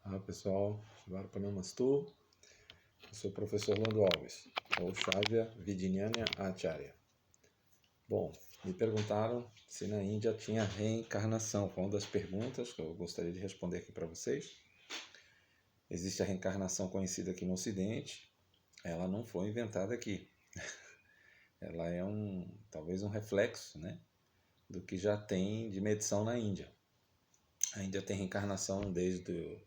Olá pessoal, Shivarapanamastu. Eu sou o professor Lando Alves, ou Shavya Vidyanyana Acharya. Bom, me perguntaram se na Índia tinha reencarnação. Foi uma das perguntas que eu gostaria de responder aqui para vocês. Existe a reencarnação conhecida aqui no Ocidente. Ela não foi inventada aqui. Ela é talvez um reflexo, né, do que já tem de medição na Índia. A Índia tem reencarnação desde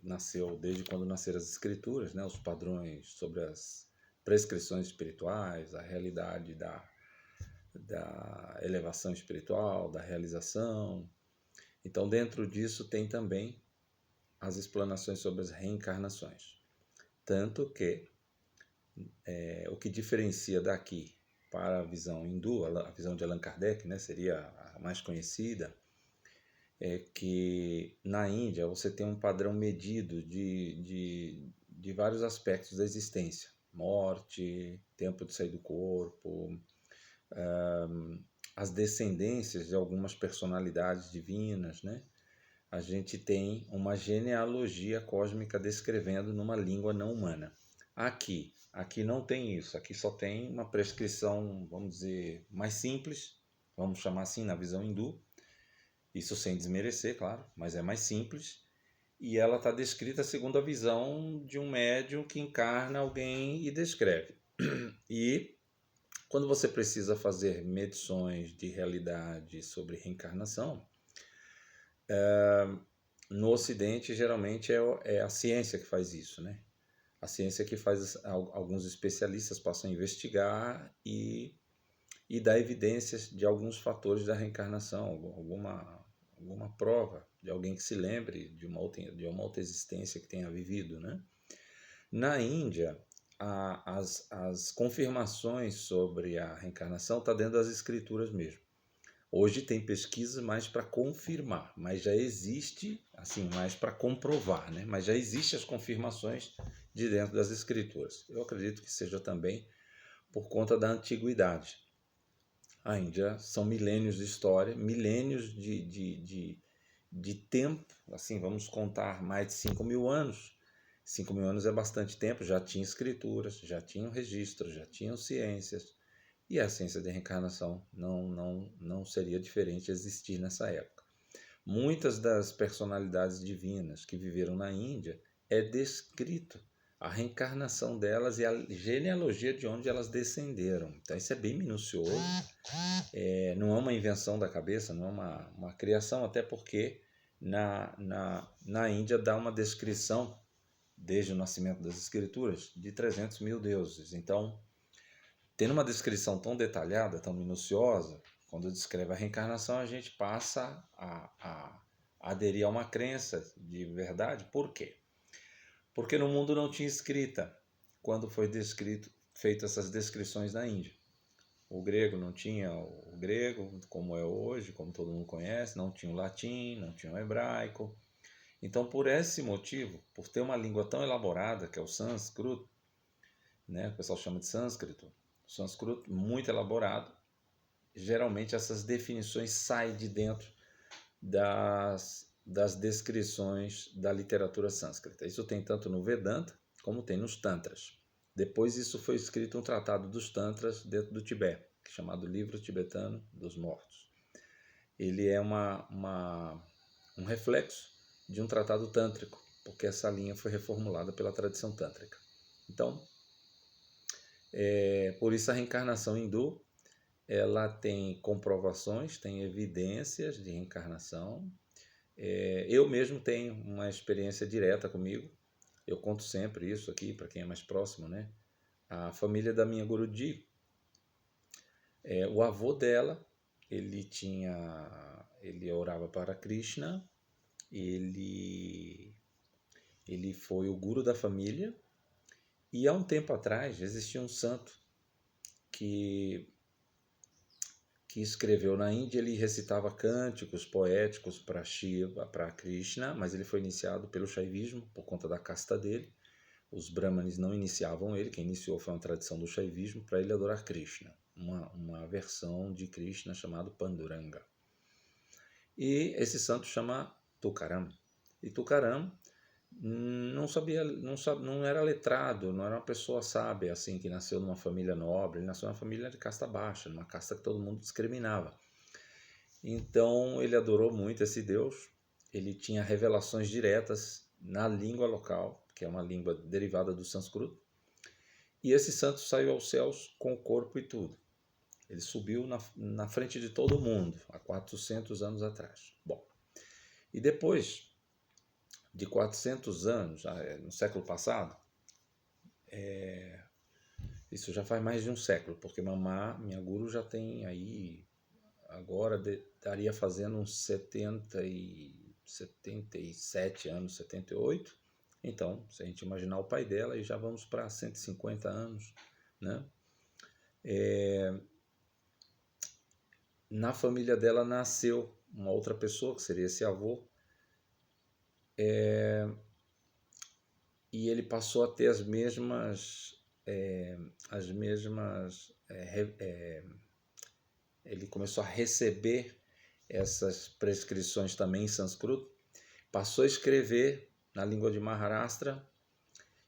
quando nasceram as escrituras, né, os padrões sobre as prescrições espirituais, a realidade da elevação espiritual, da realização. Então, dentro disso tem também as explanações sobre as reencarnações. Tanto que o que diferencia daqui para a visão hindu, a visão de Allan Kardec, né, seria a mais conhecida, é que na Índia você tem um padrão medido de vários aspectos da existência. Morte, tempo de sair do corpo, as descendências de algumas personalidades divinas, né? A gente tem uma genealogia cósmica descrevendo numa língua não humana. Aqui não tem isso. Aqui só tem uma prescrição, vamos dizer, mais simples, vamos chamar assim, na visão hindu. Isso sem desmerecer, claro, mas é mais simples. E ela está descrita segundo a visão de um médium que encarna alguém e descreve. E quando você precisa fazer medições de realidade sobre reencarnação, no Ocidente geralmente é a ciência que faz isso, né? A ciência que faz, alguns especialistas passam a investigar e dar evidências de alguns fatores da reencarnação, alguma prova de alguém que se lembre de uma outra existência que tenha vivido, né? Na Índia, as confirmações sobre a reencarnação estão dentro das escrituras mesmo. Hoje tem pesquisa mais para confirmar, mas já existe, assim, mais para comprovar, né? Mas já existem as confirmações de dentro das escrituras. Eu acredito que seja também por conta da antiguidade. A Índia são milênios de história, milênios de tempo, assim, vamos contar mais de 5.000 anos. 5.000 anos é bastante tempo, já tinha escrituras, já tinham registros, já tinham ciências, e a ciência da reencarnação não seria diferente existir nessa época. Muitas das personalidades divinas que viveram na Índia é descrito a reencarnação delas e a genealogia de onde elas descenderam. Então isso é bem minucioso, não é uma invenção da cabeça, não é uma criação, até porque na Índia dá uma descrição, desde o nascimento das escrituras, de 300.000 deuses. Então, tendo uma descrição tão detalhada, tão minuciosa, quando descreve a reencarnação, a gente passa a aderir a uma crença de verdade. Por quê? Porque no mundo não tinha escrita quando foi feito essas descrições na Índia. O grego não tinha o grego, como é hoje, como todo mundo conhece, não tinha o latim, não tinha o hebraico. Então, por esse motivo, por ter uma língua tão elaborada, que é o sânscrito, né, o pessoal chama de sânscrito, o sânscrito muito elaborado, geralmente essas definições saem de dentro das descrições da literatura sânscrita. Isso tem tanto no Vedanta, como tem nos Tantras. Depois isso foi escrito um tratado dos Tantras dentro do Tibete, chamado Livro Tibetano dos Mortos. Ele é um reflexo de um tratado tântrico, porque essa linha foi reformulada pela tradição tântrica. Então, por isso a reencarnação hindu, ela tem comprovações, tem evidências de reencarnação. Eu mesmo tenho uma experiência direta comigo. Eu conto sempre isso aqui para quem é mais próximo, né? A família da minha Guruji, o avô dela, ele orava para Krishna, ele foi o guru da família, e há um tempo atrás existia um santo que escreveu na Índia. Ele recitava cânticos poéticos para Shiva, para Krishna, mas ele foi iniciado pelo Shaivismo por conta da casta dele. Os Brahmanes não iniciavam ele, quem iniciou foi uma tradição do Shaivismo para ele adorar Krishna, uma versão de Krishna chamado Panduranga. E esse santo chama Tukaram. E Tukaram não sabia, não era letrado, não era uma pessoa sábia, assim, que nasceu numa família nobre. Ele nasceu numa família de casta baixa, numa casta que todo mundo discriminava. Então ele adorou muito esse Deus. Ele tinha revelações diretas na língua local, que é uma língua derivada do sânscrito. E esse santo saiu aos céus com o corpo e tudo. Ele subiu na frente de todo mundo, há 400 anos atrás. Bom, e depois de 400 anos, no século passado, isso já faz mais de um século, porque mamá, minha guru, já tem aí, agora estaria fazendo uns 77 anos, 78. Então, se a gente imaginar o pai dela, aí já vamos para 150 anos, né? Na família dela nasceu uma outra pessoa, que seria esse avô, e ele passou a ter ele começou a receber essas prescrições também em sânscrito, passou a escrever na língua de Maharashtra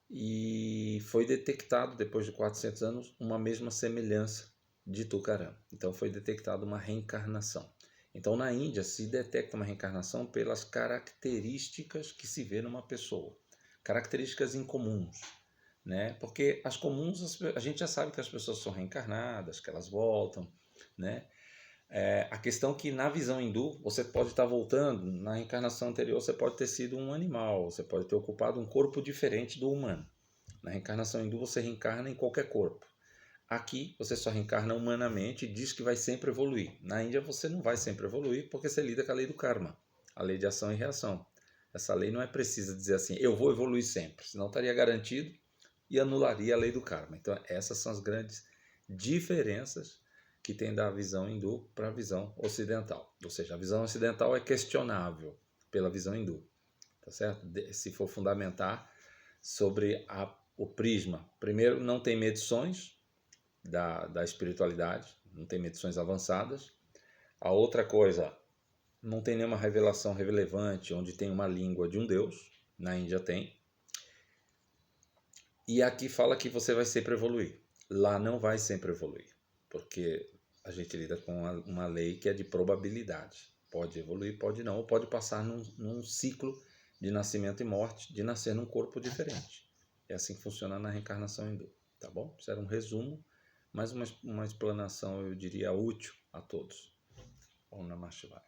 e foi detectado, depois de 400 anos, uma mesma semelhança de Tukaram. Então foi detectada uma reencarnação. Então na Índia se detecta uma reencarnação pelas características que se vê numa pessoa, características incomuns, né? Porque as comuns a gente já sabe que as pessoas são reencarnadas, que elas voltam, né? A questão que na visão hindu você pode estar voltando, na reencarnação anterior você pode ter sido um animal, você pode ter ocupado um corpo diferente do humano. Na reencarnação hindu você reencarna em qualquer corpo. Aqui você só reencarna humanamente e diz que vai sempre evoluir. Na Índia você não vai sempre evoluir porque você lida com a lei do karma, a lei de ação e reação. Essa lei não é precisa dizer assim, eu vou evoluir sempre, senão estaria garantido e anularia a lei do karma. Então essas são as grandes diferenças que tem da visão hindu para a visão ocidental. Ou seja, a visão ocidental é questionável pela visão hindu, tá certo? Se for fundamentar sobre o prisma. Primeiro, não tem medições da espiritualidade, não tem medições avançadas. A outra coisa, não tem nenhuma revelação relevante onde tem uma língua de um Deus, na Índia tem. E aqui fala que você vai sempre evoluir. Lá não vai sempre evoluir, porque a gente lida com uma lei que é de probabilidade. Pode evoluir, pode não, ou pode passar num ciclo de nascimento e morte, de nascer num corpo diferente. É assim que funciona na reencarnação hindu, tá bom? Isso era um resumo, mas uma explanação, eu diria, útil a todos. Om Namah Shivaya.